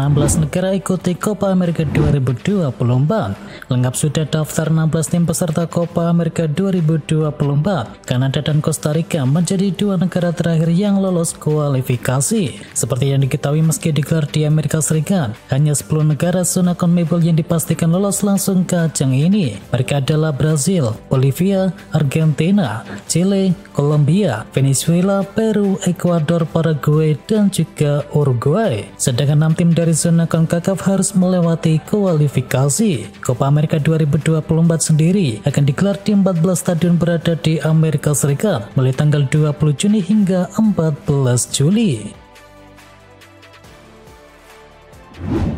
16 negara ikuti Copa America 2024. Lengkap sudah daftar 16 tim peserta Copa America 2024. Kanada dan Costa Rica menjadi dua negara terakhir yang lolos kualifikasi. Seperti yang diketahui, meski digelar di Amerika Serikat, hanya 10 negara zona CONMEBOL yang dipastikan lolos langsung ke ajang ini. Mereka adalah Brazil, Bolivia, Argentina, Chile, Kolombia, Venezuela, Peru, Ekuador, Paraguay, dan juga Uruguay. Sedangkan 6 tim dari zona CONCACAF harus melewati kualifikasi. Copa America 2024 sendiri akan digelar di 14 stadion berada di Amerika Serikat mulai tanggal 20 Juni hingga 14 Juli.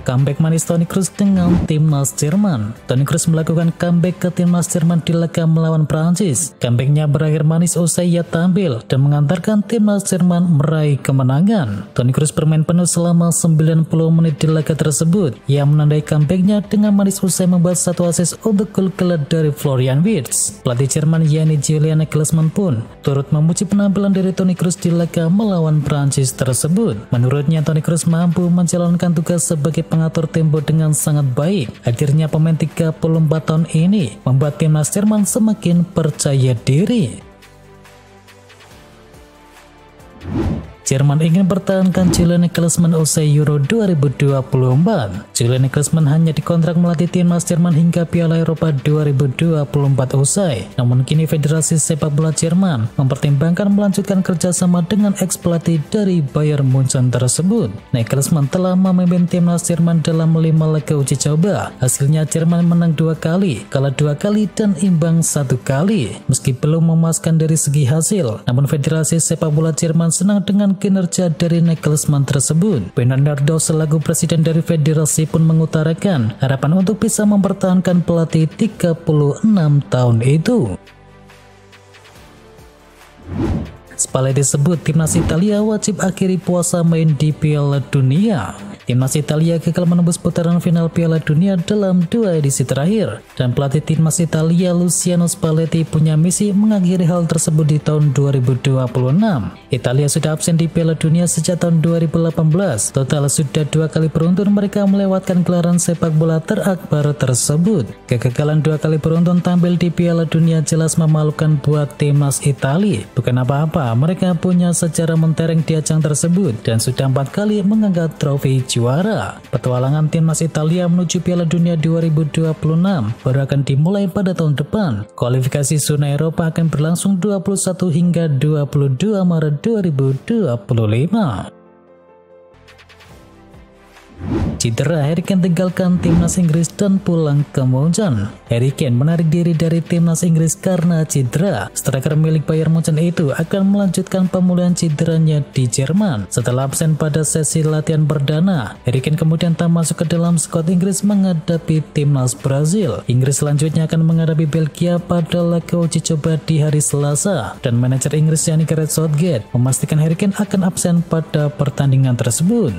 Comeback manis Toni Kroos dengan timnas Jerman. Toni Kroos melakukan comeback ke timnas Jerman di laga melawan Prancis. Comebacknya berakhir manis usai ia tampil dan mengantarkan timnas Jerman meraih kemenangan. Toni Kroos bermain penuh selama 90 menit di laga tersebut. Ia menandai comebacknya dengan manis usai membuat satu assist untuk gol kelet dari Florian Wirtz. Pelatih Jerman yakni Julian Nagelsmann pun turut memuji penampilan dari Toni Kroos di laga melawan Prancis tersebut. Menurutnya, Toni Kroos mampu menjalankan tugas sebagai pengatur tempo dengan sangat baik. Akhirnya pemain 34 tahun ini membuat timnas Jerman semakin percaya diri. Jerman ingin mempertahankan Julian Nagelsmann usai Euro 2024. Julian Nagelsmann hanya dikontrak melatih timnas Jerman hingga Piala Eropa 2024 usai. Namun kini Federasi Sepak Bola Jerman mempertimbangkan melanjutkan kerjasama dengan ex-pelatih dari Bayern Munchen tersebut. Nagelsmann telah memimpin timnas Jerman dalam 5 laga uji coba. Hasilnya Jerman menang 2 kali, kalah 2 kali, dan imbang 1 kali. Meski belum memuaskan dari segi hasil, namun Federasi Sepak Bola Jerman senang dengan kinerja dari Nagelsmann tersebut. Bernardo selaku presiden dari federasi pun mengutarakan harapan untuk bisa mempertahankan pelatih 36 tahun itu. Spalletti sebut timnas Italia wajib akhiri puasa main di Piala Dunia. Timnas Italia gagal menembus putaran final Piala Dunia dalam 2 edisi terakhir, dan pelatih timnas Italia Luciano Spalletti punya misi mengakhiri hal tersebut di tahun 2026. Italia sudah absen di Piala Dunia sejak tahun 2018. Total sudah 2 kali beruntun mereka melewatkan gelaran sepak bola terakbar tersebut. Kegagalan 2 kali beruntun tampil di Piala Dunia jelas memalukan buat timnas Italia. Bukan apa-apa, mereka punya sejarah mentereng di ajang tersebut dan sudah 4 kali mengangkat trofi juara. Petualangan timnas Italia menuju Piala Dunia 2026 baru akan dimulai pada tahun depan. Kualifikasi zona Eropa akan berlangsung 21 hingga 22 Maret 2025. Cedera, Harry Kane tinggalkan timnas Inggris dan pulang ke Munchen. Harry Kane menarik diri dari timnas Inggris karena cedera. Striker milik Bayern Munchen itu akan melanjutkan pemulihan cederanya di Jerman. Setelah absen pada sesi latihan perdana, Harry Kane kemudian tak masuk ke dalam skuad Inggris menghadapi timnas Brazil. Inggris selanjutnya akan menghadapi Belgia pada laga uji coba di hari Selasa, dan manajer Inggris yakni Gareth Southgate memastikan Harry Kane akan absen pada pertandingan tersebut.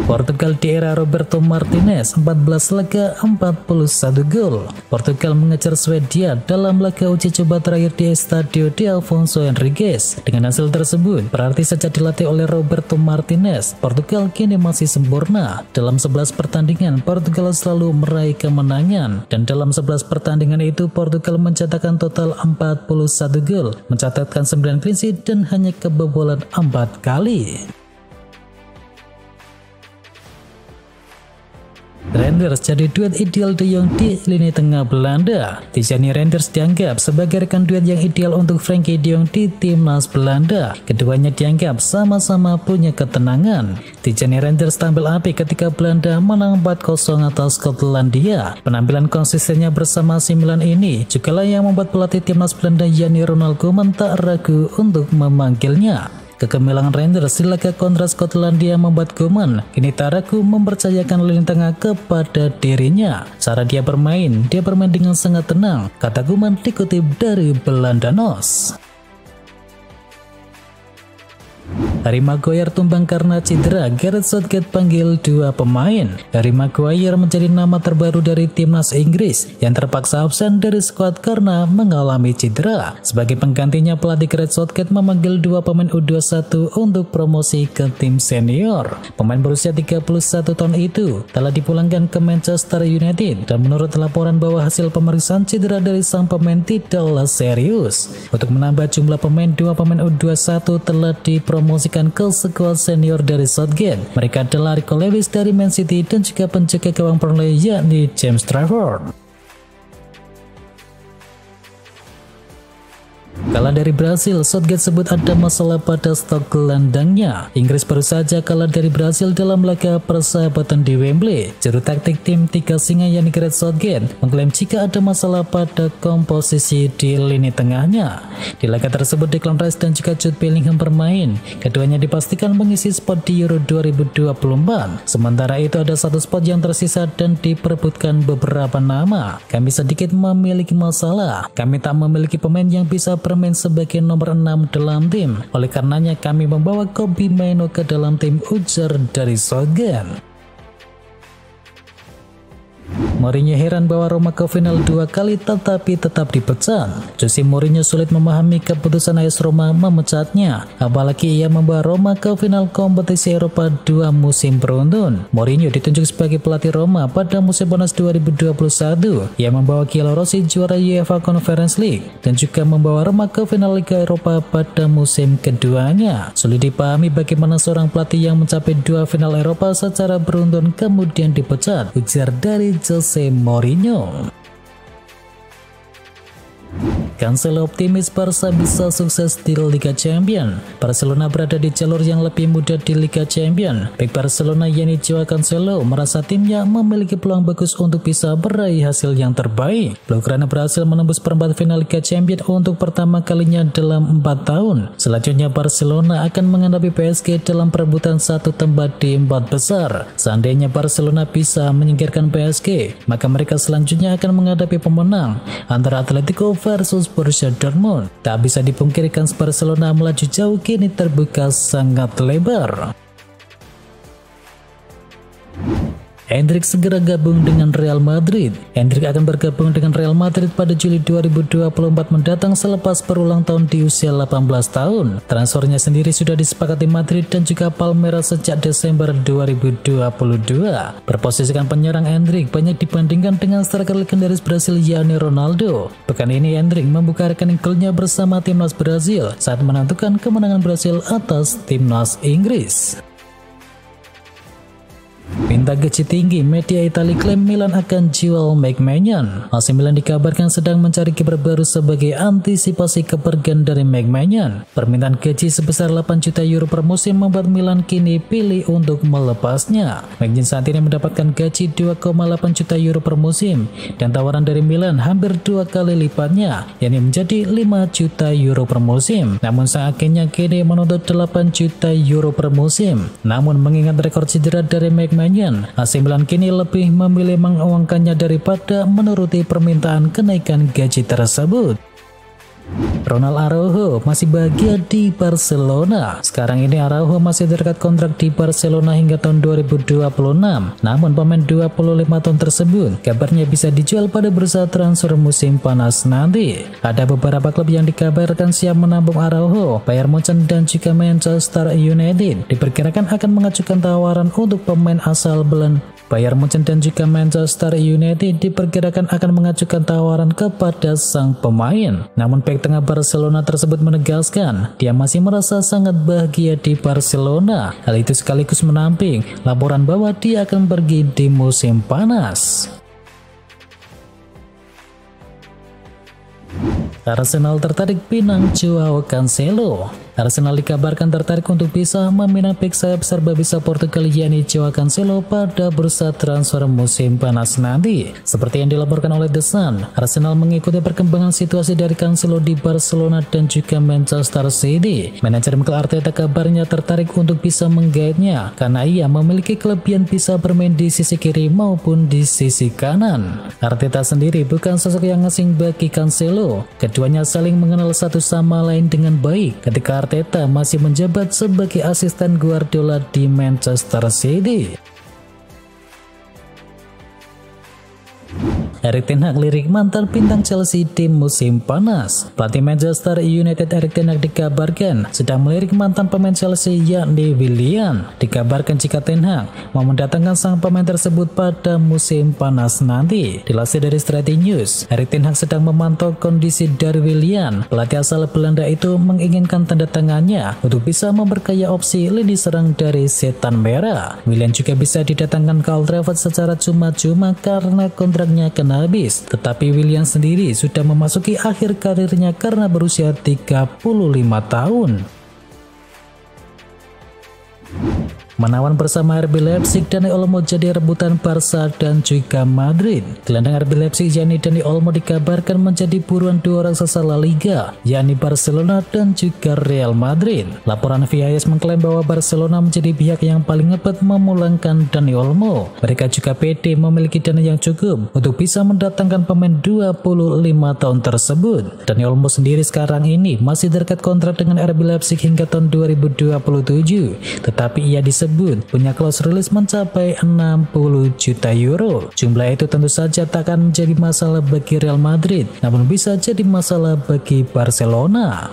Portugal di era Roberto Martinez, 14 laga 41 gol. Portugal mengejar Swedia dalam laga uji coba terakhir di Estadio de Alfonso Henriques. Dengan hasil tersebut, berarti sejak dilatih oleh Roberto Martinez, Portugal kini masih sempurna. Dalam 11 pertandingan, Portugal selalu meraih kemenangan, dan dalam 11 pertandingan itu Portugal mencetakkan total 41 gol, mencatatkan 9 clean sheet dan hanya kebobolan 4 kali. Reinders jadi duet ideal De Jong di lini tengah Belanda. Tijani Reinders dianggap sebagai rekan duet yang ideal untuk Frenkie De Jong di timnas Belanda. Keduanya dianggap sama-sama punya ketenangan. Tijani Reinders tampil apik ketika Belanda menang 4-0 atas Skotlandia. Penampilan konsistennya bersama AC Milan ini jugalah yang membuat pelatih timnas Belanda yakni Ronald Koeman tak ragu untuk memanggilnya. Kegemilangan Reinders di laga kontra Skotlandia membuat Koeman kini tak ragu mempercayakan lini tengah kepada dirinya. Cara dia bermain dengan sangat tenang, kata Koeman dikutip dari Belandanos. Harry Maguire tumbang karena cedera, Gareth Southgate panggil 2 pemain. Harry Maguire menjadi nama terbaru dari timnas Inggris yang terpaksa absen dari skuad karena mengalami cedera. Sebagai penggantinya, pelatih Gareth Southgate memanggil 2 pemain U21 untuk promosi ke tim senior. Pemain berusia 31 tahun itu telah dipulangkan ke Manchester United dan menurut laporan bahwa hasil pemeriksaan cedera dari sang pemain tidaklah serius. Untuk menambah jumlah pemain, 2 pemain U21 telah dipromosikan ke skuad senior dari Southgate. Mereka adalah Rico Lewis dari Man City dan juga penjaga gawang Burnley yakni James Trafford. Kalah dari Brasil, Southgate sebut ada masalah pada stok gelandangnya. Inggris baru saja kalah dari Brasil dalam laga persahabatan di Wembley. Juru taktik tim Tiga Singa yakni Gareth Southgate mengklaim jika ada masalah pada komposisi di lini tengahnya. Di laga tersebut Declan Rice dan juga Jude Bellingham bermain. Keduanya dipastikan mengisi spot di Euro 2024. Sementara itu ada 1 spot yang tersisa dan diperebutkan beberapa nama. Kami sedikit memiliki masalah. Kami tak memiliki pemain yang bisa bermain sebagai nomor 6 dalam tim. Oleh karenanya kami membawa Kobbie Mainoo ke dalam tim, ujar dari Southgate. Mourinho heran bahwa Roma ke final 2 kali tetapi tetap dipecat. Jose Mourinho sulit memahami keputusan AS Roma memecatnya, apalagi ia membawa Roma ke final kompetisi Eropa 2 musim beruntun. Mourinho ditunjuk sebagai pelatih Roma pada musim panas 2021. Ia membawa Chielo Rossi juara UEFA Conference League dan juga membawa Roma ke final Liga Eropa pada musim keduanya. Sulit dipahami bagaimana seorang pelatih yang mencapai 2 final Eropa secara beruntun kemudian dipecat, ujar dari Jose Mourinho. Cancelo optimis Barca bisa sukses di Liga Champions. Barcelona berada di jalur yang lebih mudah di Liga Champions. Bek Barcelona yakni Joao Cancelo merasa timnya memiliki peluang bagus untuk bisa meraih hasil yang terbaik. Blaugrana berhasil menembus perempat final Liga Champions untuk pertama kalinya dalam 4 tahun. Selanjutnya Barcelona akan menghadapi PSG dalam perebutan 1 tempat di 4 besar. Seandainya Barcelona bisa menyingkirkan PSG, maka mereka selanjutnya akan menghadapi pemenang antara Atletico versus Borussia Dortmund. Tak bisa dipungkirkan Barcelona melaju jauh kini terbuka sangat lebar. Endrick segera gabung dengan Real Madrid. Endrick akan bergabung dengan Real Madrid pada Juli 2024 mendatang selepas berulang tahun di usia 18 tahun. Transfernya sendiri sudah disepakati Madrid dan juga Palmeiras sejak Desember 2022. Berposisikan penyerang, Endrick banyak dibandingkan dengan striker legendaris Brasil yakni Ronaldo. Pekan ini Endrick membuka rekening golnya bersama timnas Brasil saat menentukan kemenangan Brasil atas timnas Inggris. Minta gaji tinggi, media Italia klaim Milan akan jual McMansion. AC Milan dikabarkan sedang mencari kiper baru sebagai antisipasi kepergian dari McMansion. Permintaan gaji sebesar 8 juta euro per musim membuat Milan kini pilih untuk melepasnya. McMansion saat ini mendapatkan gaji 2,8 juta euro per musim dan tawaran dari Milan hampir 2 kali lipatnya, yakni menjadi 5 juta euro per musim. Namun sang agennya kini menuntut 8 juta euro per musim. Namun mengingat rekor cedera dari McMansion, AC Milan kini lebih memilih menguangkannya daripada menuruti permintaan kenaikan gaji tersebut. Ronald Araujo masih bahagia di Barcelona. Sekarang ini Araujo masih terikat kontrak di Barcelona hingga tahun 2026. Namun pemain 25 tahun tersebut kabarnya bisa dijual pada bursa transfer musim panas nanti. Ada beberapa klub yang dikabarkan siap menampung Araujo. Bayern Munchen dan juga Manchester United diperkirakan akan mengajukan tawaran untuk pemain asal Belanda. Bayern Munchen dan juga Manchester United diperkirakan akan mengajukan tawaran kepada sang pemain. Namun bek tengah Barcelona tersebut menegaskan dia masih merasa sangat bahagia di Barcelona. Hal itu sekaligus menamping laporan bahwa dia akan pergi di musim panas. Arsenal tertarik pinang Joao Cancelo. Arsenal dikabarkan tertarik untuk bisa meminang bek sayap serba bisa Portugal yakni Joao Cancelo pada bursa transfer musim panas nanti. Seperti yang dilaporkan oleh The Sun, Arsenal mengikuti perkembangan situasi dari Cancelo di Barcelona dan juga Manchester City. Manajer Mikel Arteta kabarnya tertarik untuk bisa menggaitnya karena ia memiliki kelebihan bisa bermain di sisi kiri maupun di sisi kanan. Arteta sendiri bukan sosok yang asing bagi Cancelo. Keduanya saling mengenal satu sama lain dengan baik. Ketika Arteta masih menjabat sebagai asisten Guardiola di Manchester City. Erik ten Hag lirik mantan bintang Chelsea di musim panas. Pelatih Manchester United Erik ten Hag dikabarkan sedang melirik mantan pemain Chelsea yakni Willian. Dikabarkan jika ten Hag mau mendatangkan sang pemain tersebut pada musim panas nanti. Dilansir dari Strategy News, Erik ten Hag sedang memantau kondisi dari Willian. Pelatih asal Belanda itu menginginkan tanda tangannya untuk bisa memperkaya opsi lini serang dari Setan Merah. Willian juga bisa didatangkan ke Old Trafford secara cuma-cuma karena kontraknya akan habis, tetapi Willian sendiri sudah memasuki akhir karirnya karena berusia 35 tahun. Menawan bersama RB Leipzig, Dani Olmo jadi rebutan Barca dan juga Madrid. Gelandang RB Leipzig yakni Dani Olmo dikabarkan menjadi buruan dua raksasa La Liga, yakni Barcelona dan juga Real Madrid. Laporan VIS mengklaim bahwa Barcelona menjadi pihak yang paling ngebet memulangkan Dani Olmo. Mereka juga pede memiliki dana yang cukup untuk bisa mendatangkan pemain 25 tahun tersebut. Dani Olmo sendiri sekarang ini masih terikat kontrak dengan RB Leipzig hingga tahun 2027, tetapi ia disebut punya clause rilis mencapai 60 juta euro. Jumlah itu tentu saja tak akan menjadi masalah bagi Real Madrid, namun bisa jadi masalah bagi Barcelona.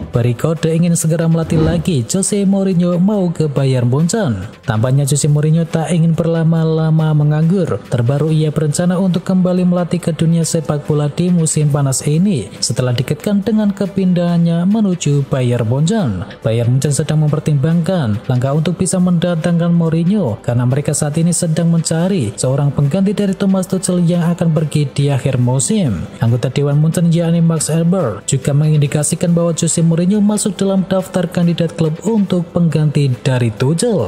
Berikode ingin segera melatih lagi, Jose Mourinho mau ke Bayern Munchen. Tampaknya Jose Mourinho tak ingin berlama-lama menganggur. Terbaru ia berencana untuk kembali melatih ke dunia sepak bola di musim panas ini setelah dikaitkan dengan kepindahannya menuju Bayern Munchen. Bayern Munchen sedang mempertimbangkan langkah untuk bisa mendatangkan Mourinho karena mereka saat ini sedang mencari seorang pengganti dari Thomas Tuchel yang akan pergi di akhir musim. Anggota Dewan Munchen yakni Max Eber juga mengindikasikan bahwa Jose Mourinho masuk dalam daftar kandidat klub untuk pengganti dari Tuchel.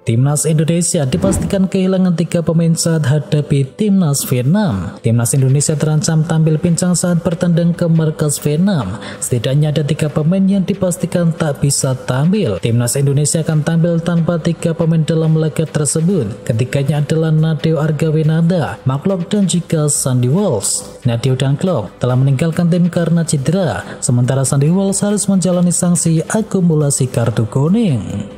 Timnas Indonesia dipastikan kehilangan 3 pemain saat hadapi Timnas Vietnam. Timnas Indonesia terancam tampil pincang saat bertandang ke markas Vietnam. Setidaknya ada 3 pemain yang dipastikan tak bisa tampil. Timnas Indonesia akan tampil tanpa 3 pemain dalam laga tersebut. Ketiganya adalah Nadeo Argawinata, Mark Klok dan juga Sandy Walsh. Nadeo dan Klok telah meninggalkan tim karena cedera, sementara Sandy Walsh harus menjalani sanksi akumulasi kartu kuning.